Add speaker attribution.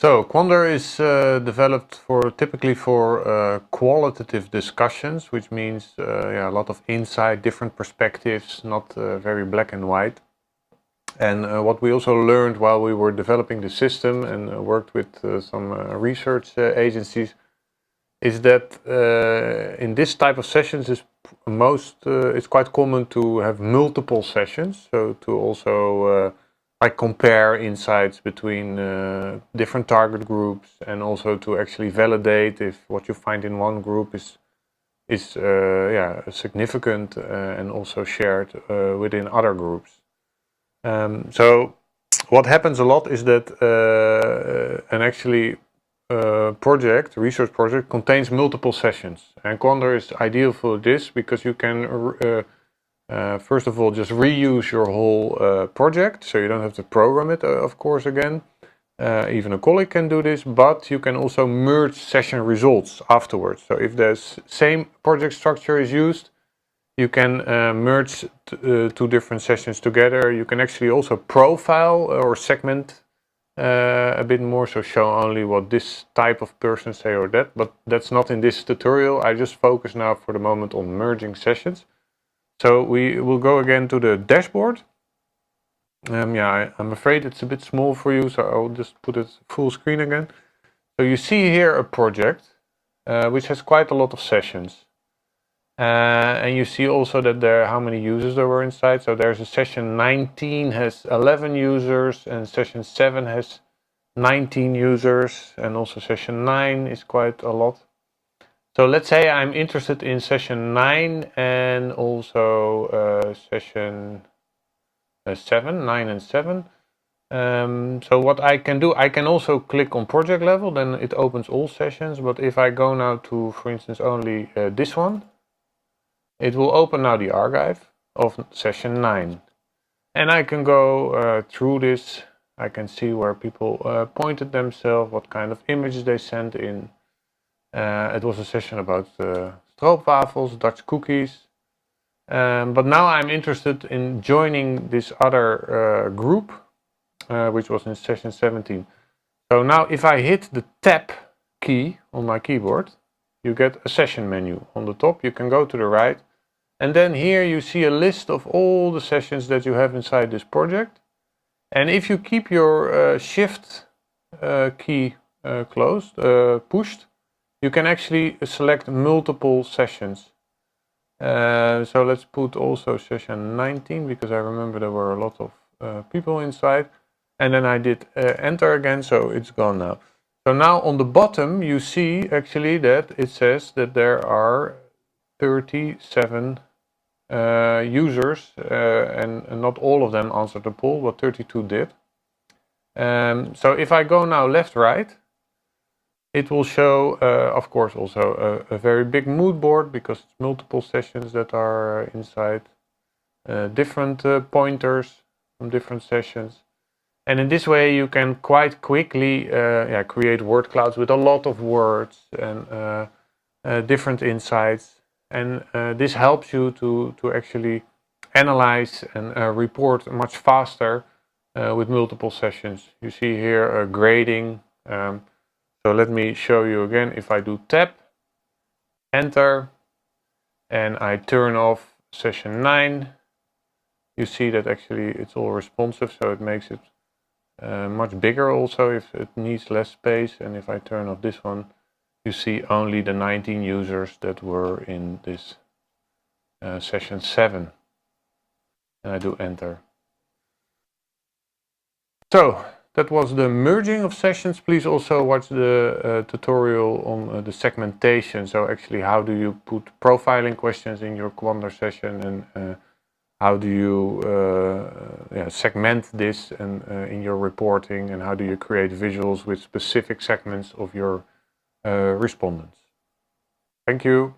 Speaker 1: So QandR is developed typically for developed typically for qualitative discussions, which means a lot of insight, different perspectives, not very black and white. And what we also learned while we were developing the system and worked with some research agencies is that in this type of sessions it's quite common to have multiple sessions, so to also compare insights between different target groups, and also to actually validate if what you find in one group is significant and also shared within other groups. So what happens a lot is that research project contains multiple sessions, and QandR is ideal for this because you can first of all just reuse your whole project, so you don't have to program it of course again. Even a colleague can do this, but you can also merge session results afterwards. So if the same project structure is used, you can merge two different sessions together. You can actually also profile or segment a bit more, so show only what this type of person say or that, but that's not in this tutorial. I just focus now for the moment on merging sessions. So we will go again to the dashboard. I'm afraid it's a bit small for you, so I'll just put it full screen again. So you see here a project which has quite a lot of sessions. And you see also that how many users there were inside. So there's a session 19 has 11 users, and session 7 has 19 users, and also session 9 is quite a lot. So let's say I'm interested in session 9 and also session 7, 9 and 7. So what I can do, I can also click on project level, then it opens all sessions. But if I go now to, for instance, only this one, it will open now the archive of session 9. And I can go through this. I can see where people pointed themselves, what kind of images they sent in. It was a session about stroopwafels, Dutch cookies. But now I'm interested in joining this other group, which was in session 17. So now if I hit the tab key on my keyboard, you get a session menu. On the top you can go to the right, and then here you see a list of all the sessions that you have inside this project. And if you keep your shift key pushed, you can actually select multiple sessions. So let's put also session 19, because I remember there were a lot of people inside. And then I did enter again, so it's gone now. So now on the bottom you see actually that it says that there are 37 users, and not all of them answered the poll, but 32 did. So if I go now left, right, it will show, of course, also a very big mood board, because it's multiple sessions that are inside, different pointers from different sessions. And in this way you can quite quickly create word clouds with a lot of words and different insights. And this helps you to actually analyze and report much faster with multiple sessions. You see here grading. So let me show you again. If I do tab, enter, and I turn off session 9, you see that actually it's all responsive, so it makes it much bigger also if it needs less space. And if I turn off this one, you see only the 19 users that were in this session 7. And I do enter. So that was the merging of sessions. Please also watch the tutorial on the segmentation. So actually, how do you put profiling questions in your QandR session, and how do you segment this and in your reporting, and how do you create visuals with specific segments of your respondents. Thank you.